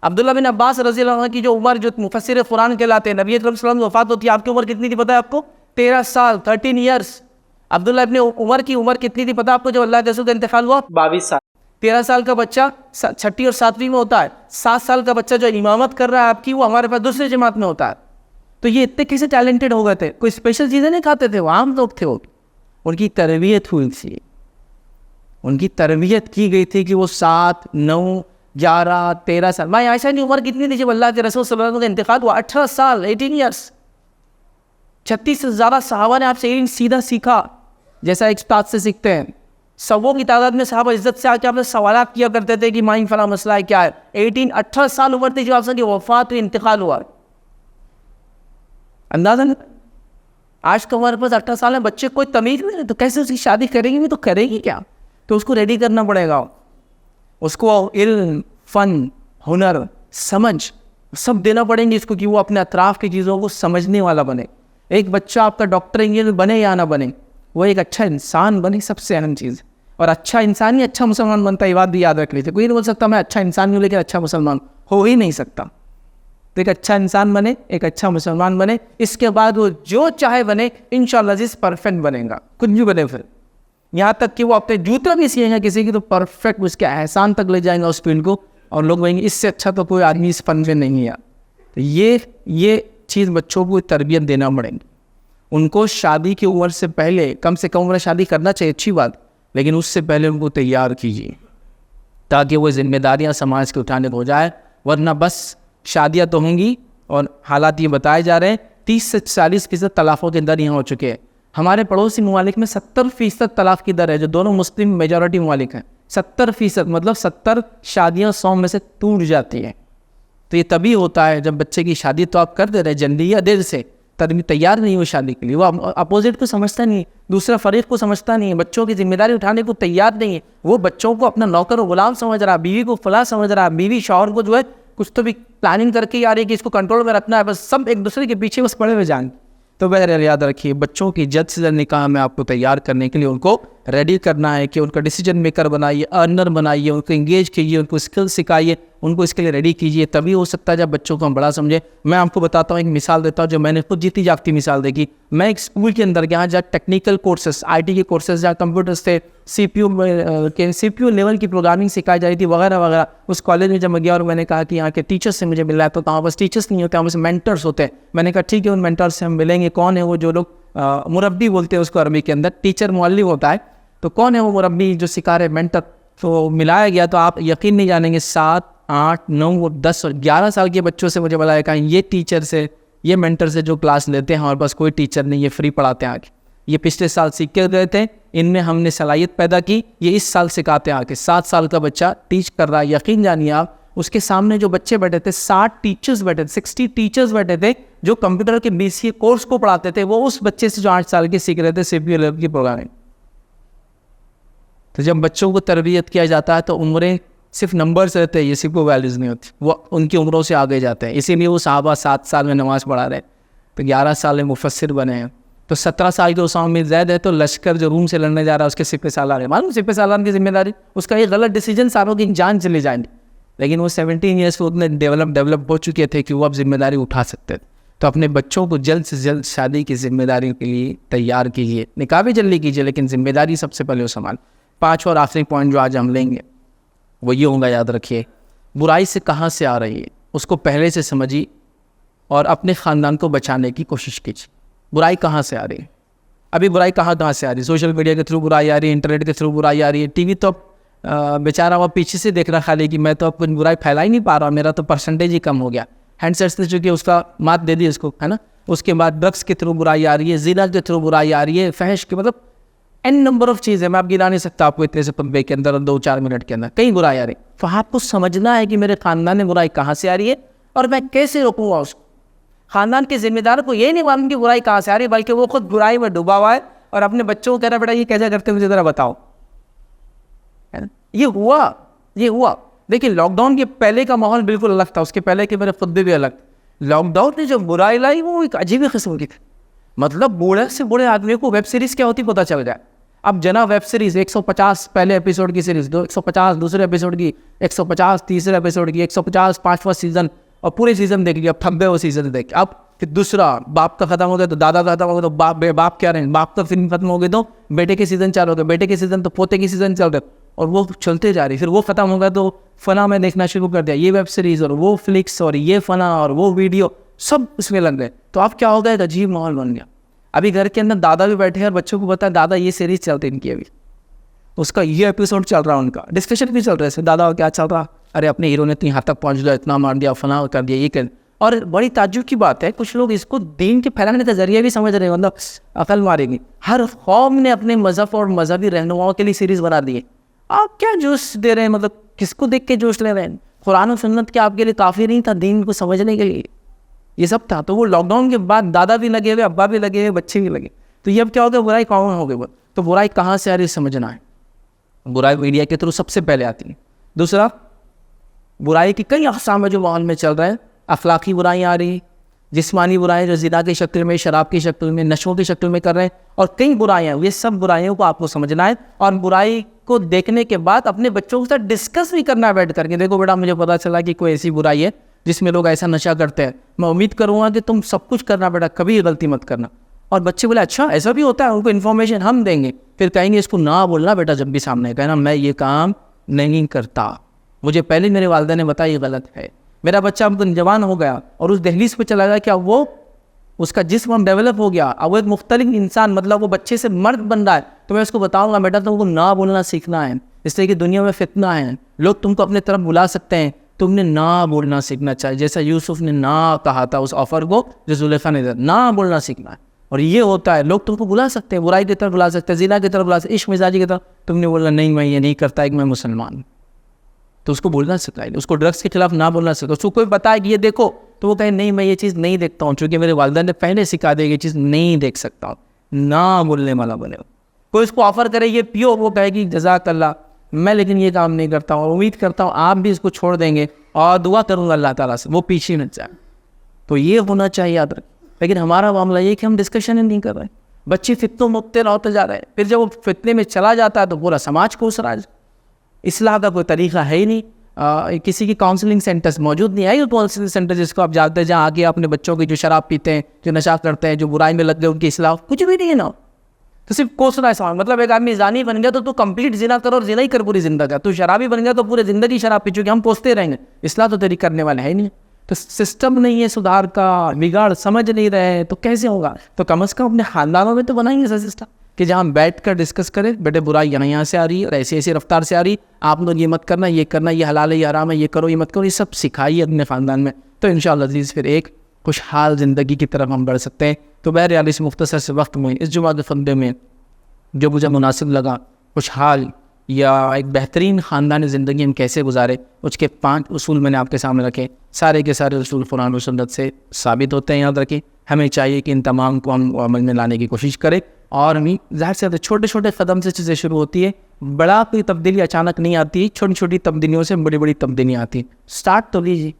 عبداللہ بن عباس رضی اللہ عنہ کی جو عمر، جو مفسر قرآن کہلاتے ہیں، نبی اکرم صلی اللہ علیہ وسلم کی وفات ہوتی ہے، آپ کی عمر کتنی تھی پتہ ہے آپ کو؟ 13 سال، 13 ایئرس. عبداللہ ابن عمر کی عمر کتنی تھی پتہ آپ کو جب اللہ کے رسول کا انتقال ہوا؟ 22 سال. 13 سال کا بچہ 6ٹھی اور 7ویں میں ہوتا ہے. 7 سال کا بچہ جو امامت کر رہا ہے آپ کی، وہ ہمارے پاس دوسری جماعت میں ہوتا ہے. تو یہ اتنے کیسے ٹیلنٹڈ ہو گئے تھے؟ کوئی اسپیشل چیزیں نہیں کھاتے تھے، وہ عام لوگ تھے. وہ ان کی تربیت ہوئی تھی، ان کی تربیت کی گئی تھی کہ وہ 7, 9, 11, 13 سال. میں عائشہ کی عمر کتنی تھی جب اللہ کے رسول صلی اللہ علیہ وسلم کا انتقال ہوا؟ 18 سال، 18 ایئرس. 36 سے زیادہ صحابہ نے آپ سے علم سیدھا سیکھا جیسا ایک استاد سے سیکھتے ہیں. سووں کی تعداد میں صحابہ عزت سے آ کے آپ سے سوالات کیا کرتے تھے کہ مائیں فلاں مسئلہ ہے کیا ہے. 18 سال عمر تھی جو آپ سے کی وفات ہوئی، انتقال ہوا. اندازہ نہیں. آج تو ہمارے پاس 18 سال ہے، بچے کوئی تمیز نہیں ہے، تو کیسے اس کی شادی کریں گے بھی؟ تو کرے گی کیا؟ تو اس کو ریڈی کرنا پڑے گا. اس کو علم، فن، ہنر، سمجھ سب دینا پڑیں گے اس کو کہ وہ اپنے اطراف کی چیزوں کو سمجھنے والا بنے. ایک بچہ آپ کا ڈاکٹر انجینئر بنے یا نہ بنے، وہ ایک اچھا انسان بنے، سب سے اہم چیز. اور اچھا انسان ہی اچھا مسلمان بنتا ہے. یہ بات بھی یاد رکھ لیجیے. کوئی نہیں بول سکتا میں اچھا انسان ہوں لیکن اچھا مسلمان ہو ہی نہیں سکتا. تو ایک اچھا انسان بنے، ایک اچھا مسلمان بنے، اس کے بعد وہ جو چاہے بنے، انشاءاللہ عزیز پرفیکٹ بنے گا. کچھ بھی بنے، پھر یہاں تک کہ وہ اپنے جوتے بھی سیئیں گا کسی کی تو پرفیکٹ اس کے احسان تک لے جائیں گا اس فیلڈ کو، اور لوگ کہیں گے اس سے اچھا تو کوئی آدمی اس فن میں نہیں ہے. تو یہ چیز بچوں کو تربیت دینا پڑے گی. ان کو شادی کی عمر سے پہلے، کم سے کم عمر شادی کرنا چاہیے، اچھی بات، لیکن اس سے پہلے ان کو تیار کیجیے تاکہ وہ ذمہ داریاں سماج کے اٹھانے کو ہو جائے. ورنہ بس شادیاں تو ہوں گی، اور حالات یہ بتائے جا رہے ہیں 30 سے 40% طلاقوں کے در یہاں ہو چکے ہیں. ہمارے پڑوسی ممالک میں 70% طلاق کی در ہے، جو دونوں مسلم میجورٹی ممالک ہیں. 70%، مطلب 70 شادیاں 100 میں سے ٹوٹ جاتی ہیں. تو یہ تبھی ہوتا ہے جب بچے کی شادی تو آپ کر دے رہے جلدی یا دیر سے، تبھی تیار نہیں ہو شادی کے لیے. وہ اپوزٹ کو سمجھتا نہیں ہے، دوسرا فریق کو سمجھتا نہیں ہے، بچوں کی ذمہ داری اٹھانے کو تیار نہیں ہے. وہ بچوں کو اپنا نوکر و غلام سمجھ رہا ہے، بیوی کو فلاں سمجھ رہا ہے، بیوی شوہر کو جو ہے کچھ تو بھی پلاننگ کر کے ہی آ رہی ہے کہ اس کو کنٹرول میں رکھنا ہے. بس سب ایک دوسرے کے پیچھے بس پڑے ہوئے جائیں. تو بہرحال یاد رکھیے، بچوں کی جلد سے جلد نکاح میں آپ کو تیار کرنے کے لیے ان کو ریڈی کرنا ہے کہ ان کا ڈیسیجن میکر بنائیے، ارنر بنائیے، ان کو انگیج کیجیے، ان کو اسکل سکھائیے، ان کو اس کے لیے ریڈی کیجیے. تبھی ہو سکتا ہے جب بچوں کو ہم بڑا سمجھیں. میں آپ کو بتاتا ہوں، ایک مثال دیتا ہوں جو میں نے خود جیتی جاگتی مثال دیکھی. میں ایک اسکول کے اندر گیا جہاں ٹیکنیکل کورسز، آئی ٹی کے کورسز، جہاں کمپیوٹرس تھے، سی پی یو لیول کی پروگرامنگ سکھائی جاتی تھی وغیرہ وغیرہ. اس کالج میں جب میں گیا اور میں نے کہا کہ یہاں کے ٹیچر سے مجھے ملنا ہے، تو وہاں بس ٹیچرس نہیں ہوتے، وہاں بس مینٹرس ہوتے ہیں. میں نے کہا ٹھیک ہے، ان مینٹرس سے ہم ملیں گے. کون ہے وہ؟ جو لوگ مربی بولتے ہیں اس کو عربی کے اندر، ٹیچر معلم ہوتا ہے. تو کون ہے وہ مربی جو سکھا رہے مینٹر؟ تو ملایا گیا تو آپ یقین نہیں جانیں گے، 7, 8, 9, 10 اور 11 سال کے بچوں سے مجھے بلایا. کہا یہ ٹیچر سے، یہ مینٹر سے جو کلاس لیتے ہیں، ہمارے پاس کوئی ٹیچر نہیں، یہ فری پڑھاتے ہیں. آگے یہ پچھلے سال سیکھ کے گئے تھے، ان میں ہم نے صلاحیت پیدا کی، یہ اس سال سکھاتے ہیں. آگے 7 سال کا بچہ ٹیچ کر رہا ہے. یقین جانیے آپ اس کے سامنے جو بچے بیٹھے تھے 60 ٹیچرز بیٹھے تھے, 60 ٹیچرز بیٹھے تھے جو کمپیوٹر کے BCA کورس کو پڑھاتے تھے. وہ اس بچے سے جو 8 سال کے سیکھ رہے تھے CPU لیول کی پروگرامنگ. تو جب بچوں کو تربیت کیا جاتا ہے تو عمریں صرف نمبرز رہتے ہیں, یہ صرف وہ ویلیوز نہیں ہوتی, وہ ان کی عمروں سے آگے جاتے ہیں. اسی لیے وہ صحابہ 7 سال میں نماز پڑھا رہے ہیں تو 11 سال میں مفسر بنے ہیں. تو 17 سال کے اسامہ بن زید ہے تو لشکر جو روم سے لڑنے جا رہا ہے اس کے سپہ سالار ہے. معلوم سپہ سالار کی ذمہ داری, اس کا ایک غلط ڈیسیجن ساروں کی جان چلی جائیں گی, لیکن وہ 17 ایئرس پہ اتنے ڈیولپ ہو چکے تھے کہ وہ اب ذمہ داری اٹھا سکتے تھے. تو اپنے بچوں کو جلد سے جلد شادی کی ذمہ داری کے لیے تیار کیجیے. نکاح بھی جلدی کیجیے لیکن ذمہ داری سب سے پہلے وہ سنبھال. 5 اور آخری پوائنٹ جو آج ہم لیں گے وہ یہ ہوگا, یاد رکھیے برائی سے کہاں سے آ رہی ہے اس کو پہلے سے سمجھیے اور اپنے خاندان کو بچانے کی کوشش کیجیے. برائی کہاں سے آ رہی ہے؟ ابھی برائی کہاں سے آ رہی ہے؟ سوشل میڈیا کے تھرو برائی آ رہی ہے, انٹرنیٹ کے تھرو برائی آ رہی ہے. ٹی وی تو بیچارہ وہ پیچھے سے دیکھ رہا خالی کہ میں تو اب کچھ برائی پھیلا ہی نہیں پا رہا, میرا تو پرسنٹیج ہی کم ہو گیا. ہینڈ سیٹ سے چونکہ اس کا مات دے دی اس کو, ہے نا. اس کے بعد ڈرگس کے تھرو برائی آ رہی ہے, زنا کے تھرو برائی آ رہی ہے, فحش کے, مطلب این نمبر آف چیزیں میں آپ گنا نہیں سکتا آپ کو اتنے سے پمپے کے اندر 2-4 منٹ کے اندر کئی برائی آ رہی. تو آپ کو سمجھنا ہے کہ میرے خاندان میں برائی کہاں سے آ رہی ہے اور میں کیسے روکوں گا اس کو. خاندان کے ذمہ دار کو یہ نہیں معلوم کہ برائی کہاں سے آ رہی ہے, بلکہ وہ خود برائی میں ڈوبا ہوا ہے اور اپنے بچوں کو کہہ رہا ہے بیٹا یہ کیسے کرتے مجھے ذرا بتاؤ. یہ ہوا. دیکھیں لاک ڈاؤن کے پہلے کا ماحول بالکل الگ تھا, اس کے پہلے کے میرے خطبے بھی الگ. لاک ڈاؤن نے جو برائی لائی وہ ایک عجیب قسم کی تھی. مطلب بوڑھے سے بوڑھے آدمی کو ویب سیریز کیا ہوتی پتہ چل جائے. اب جناب ویب سیریز 150 پہلے ایپیسوڈ کی سیریز, 150 دوسرے ایپیسوڈ کی, 150 تیسرے ایپیسوڈ کی, 150 5واں سیزن, اور پورے سیزن دیکھ لیا. اب تھک گئے وہ سیزن دیکھ. اب پھر دوسرا باپ کا ختم ہو گیا تو دادا کا ختم ہو گیا تو باپ کیا رہے, باپ کا فلم ختم ہو گیا تو بیٹے کے سیزن چالو ہو گئے, بیٹے کے سیزن تو پوتے کے سیزن چل رہے, اور وہ چلتے جا رہی. پھر وہ ختم ہو گیا تو فلاں میں دیکھنا شروع کر دیا, یہ ویب سیریز اور وہ فلکس اور یہ فلاں اور وہ ویڈیو سب اس میں لگ گئے. تو اب کیا ہو گیا, ایک عجیب ماحول بن گیا. ابھی گھر کے اندر دادا بھی بیٹھے ہیں اور بچوں کو پتا ہے دادا یہ سیریز چلتے ان کی, ابھی اس کا یہ ایپیسوڈ چل رہا ہے, ان کا ڈسکشن بھی چل رہا ہے, دادا کیا چل رہا, ارے اپنے ہیرو نے اتنی حد تک پہنچ دیا, اتنا مار دیا, فلاں کر دیا, یہ کر. اور بڑی تعجب کی بات ہے کچھ لوگ اس کو دین کے پھیلانے کا ذریعہ بھی سمجھ رہے ہیں, مطلب عقل مارے گی. ہر قوم نے اپنے مذہب اور مذہبی رہنماؤں کے لیے سیریز بنا دی ہے. آپ کیا جوش دے رہے ہیں, مطلب کس کو دیکھ کے جوش لے رہے ہیں؟ قرآن و سنت کے آپ کے لیے کافی نہیں تھا دین کو سمجھنے کے لیے, یہ سب تھا. تو وہ لاک ڈاؤن کے بعد دادا بھی لگے ہوئے, ابا بھی لگے ہوئے, بچے بھی لگے. تو یہ اب کیا ہو گیا, برائی کامن ہو گئی. تو برائی کہاں سے آ رہی ہے سمجھنا ہے. برائی میڈیا کے تھرو سب سے پہلے آتی ہے. دوسرا, برائی کی کئی اقسام ہے جو ماحول میں چل رہے ہیں. اخلاقی برائیاں آ رہی ہیں, جسمانی برائیاں جو زنا کی شکل میں, شراب کی شکل میں, نشوں کی شکل میں کر رہے ہیں, اور کئی برائیاں. یہ سب برائیوں کو آپ کو سمجھنا ہے اور برائی کو دیکھنے کے بعد اپنے بچوں کے ساتھ ڈسکس بھی کرنا ہے بیٹھ کر کے. دیکھو بیٹا مجھے پتا چلا کہ کوئی ایسی برائی ہے جس میں لوگ ایسا نشہ کرتے ہیں, میں امید کروں گا کہ تم سب کچھ کرنا بیٹا, کبھی غلطی مت کرنا. اور بچے بولے اچھا ایسا بھی ہوتا ہے, ان کو انفارمیشن ہم دیں گے. پھر کہیں گے اس کو نہ بولنا بیٹا, جب بھی سامنے کہنا میں یہ کام نہیں کرتا, مجھے پہلے میرے والدہ نے بتایا یہ غلط ہے. میرا بچہ اب جوان ہو گیا اور اس دہلیز پہ چلا گیا, کیا وہ اس کا جسم ڈیولپ ہو گیا, اب وہ ایک مختلف انسان, مطلب وہ بچے سے مرد بن رہا ہے, تو میں اس کو بتاؤں گا بیٹا تم کو نہ بولنا سیکھنا ہے, اس لیے کہ دنیا میں فتنہ ہے, لوگ تم کو اپنے طرف بلا سکتے ہیں, تم نے نہ بولنا سیکھنا چاہیے. جیسا یوسف نے نہ کہا تھا اس آفر کو جو زلیخا نے دیا, نہ بولنا سیکھنا ہے. اور یہ ہوتا ہے, لوگ تم کو بلا سکتے ہیں, برائی کی طرف بلا سکتے ہیں, زنا کی طرف بلا سکتے ہیں, عشق مزاجی کی طرف. تم نے بولا نہیں میں یہ نہیں کرتا, ایک میں مسلمان ہوں, تو اس کو بولنا سکھائے. اس کو ڈرگس کے خلاف نہ بولنا سکھا. اس کو کوئی بتائے کہ یہ دیکھو تو وہ کہے نہیں میں یہ چیز نہیں دیکھتا ہوں, چونکہ میرے والدہ نے پہلے سکھا دیا یہ چیز نہیں دیکھ سکتا ہوں. نہ بولنے والا بنے. کوئی اس کو آفر کرے یہ پیو, وہ کہے کہ جزاک اللہ, میں لیکن یہ کام نہیں کرتا ہوں, اور امید کرتا ہوں آپ بھی اس کو چھوڑ دیں گے, اور دعا کروں گا اللہ تعالیٰ سے وہ پیچھے نہ جائے. تو یہ ہونا چاہیے یاد رکھ. لیکن ہمارا معاملہ یہ کہ ہم ڈسکشن ہی نہیں کر رہے, بچے فتنوں مبتلا ہوتے جا رہے ہیں. پھر جب وہ فتنے میں چلا جاتا ہے تو پورا سماج کو اس راج, اصلاح کا کوئی طریقہ ہے ہی نہیں. کسی کی کاؤنسلنگ سینٹرز موجود نہیں ہے. یہ کاؤنسلنگ سینٹر جس کو آپ جانتے ہیں جہاں آگے اپنے بچوں کی جو شراب پیتے ہیں, جو نشہ کرتے ہیں, جو برائی میں لگ گئے, ان کی اصلاح کچھ بھی نہیں ہے نا. تو صرف کوسنا ہے سوال. مطلب ایک آدمی زانی بن گیا تو کمپلیٹ زنا کر اور زنا ہی کر پوری زندگی. تو شرابی بن گیا تو پورے زندگی شراب پی, چونکہ ہم کوستے رہیں گے, اصلاح تو تیری کرنے والے ہے نہیں. تو سسٹم نہیں ہے سدھار کا, بگاڑ سمجھ نہیں رہے, تو کیسے ہوگا؟ تو کم از کم اپنے خاندانوں میں تو بنائیں گے ایسا سسٹم کہ جہاں بیٹھ کر ڈسکس کریں, بیٹے برائی یہاں سے آ رہی ہے اور ایسی ایسی رفتار سے آ رہی, آپ لوگ یہ مت کرنا, یہ کرنا, یہ حلال ہے, یہ حرام ہے, یہ کرو, یہ مت کرو, یہ سب سکھائیے اپنے خاندان میں. تو انشاءاللہ عزیز پھر ایک خوشحال زندگی کی طرف ہم بڑھ سکتے ہیں. تو بہرحال اس مختصر سے وقت میں, اس جمعہ کے خطبے میں جو مجھے مناسب لگا, خوشحال یا ایک بہترین خاندانی زندگی ہم کیسے گزارے، اس کے 5 اصول میں نے آپ کے سامنے رکھے. سارے کے سارے اصول قرآن و سنت سے ثابت ہوتے ہیں. یاد رکھیں ہمیں چاہیے کہ ان تمام کو ہم عمل میں لانے کی کوشش کریں. اور ہمیں ظاہر سے چھوٹے چھوٹے قدم سے چیزیں شروع ہوتی ہے. بڑا کوئی تبدیلی اچانک نہیں آتی، چھوٹی چھوٹی تبدیلیوں سے بڑی بڑی تبدیلیاں آتی ہیں. اسٹارٹ تو لیجیے،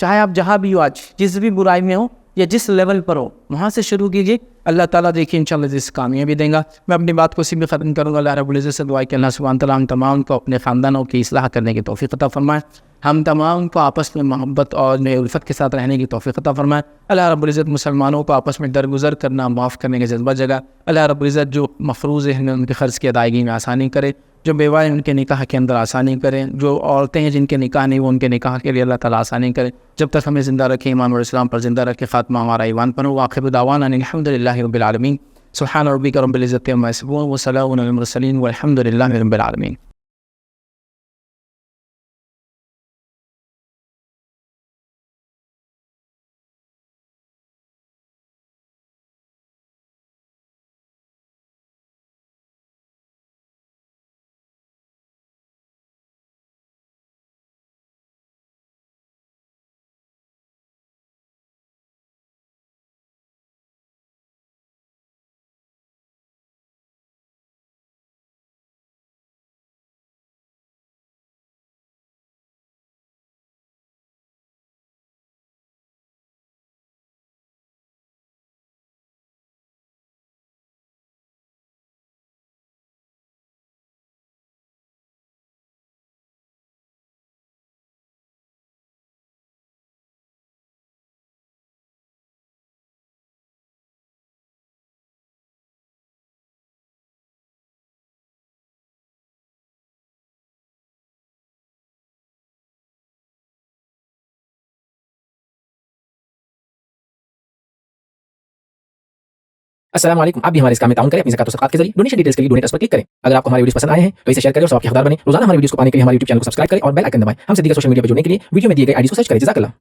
چاہے آپ جہاں بھی ہو، آج جس بھی برائی میں ہو یا جس لیول پر ہو وہاں سے شروع کیجیے. اللہ تعالیٰ دیکھیے انشاءاللہ اس کامیابی دیں گا. میں اپنی بات کو اسی میں ختم کروں گا. اللہ رب العزت سے دعا کہ اللہ سبحانہ تعالیٰ ہم تمام کو اپنے خاندانوں کی اصلاح کرنے کی توفیق عطا فرمائے. ہم تمام کو آپس میں محبت اور الفت کے ساتھ رہنے کی توفیق عطا فرمائے. اللہ رب العزت مسلمانوں کو آپس میں درگزر کرنا، معاف کرنے کا جذبہ جگہ. اللہ رب العزت جو مفروض ہیں ان کے خرچ کی ادائیگی میں آسانی کرے، جو بیوہ ہیں ان کے نکاح کے اندر آسانی کریں، جو عورتیں ہیں جن کے نکاح نہیں وہ ان کے نکاح کے لیے اللہ تعالیٰ آسانی کرے. جب تک ہمیں زندہ رکھے ایمان اور اسلام پر زندہ رکھے، خاتمہ ہمارا ایمان پر ہو. وآخر دعوانا ان الحمد للہ رب العالمین. سبحان ربک رب العزت عما یصفون وسلام علی المرسلین والحمد للہ رب العالمین. السلام علیکم. آپ بھی ہمارے اس کام میں تعاون کریں اپنی زکات و صدقات کے ذریعے. ڈونیشن ڈیٹیلز کے لیے ڈونیٹ اس پر کلک کریں. اگر آپ کو ہمارے ویڈیوز پسند آئے ہیں تو اسے شیئر کریں اور سب کے حقدار بنیں. روزانہ ہمارے ویڈیوز کو پانے کے لیے ہمارے یوٹیوب چینل کو سبسکرائب کریں اور بیل آئکن دبائیں. ہم سے دیگر سوشل میڈیا پر جڑنے کے لیے ویڈیو میں دیے گئے آئی ڈی کو سرچ کریں. جزاک اللہ.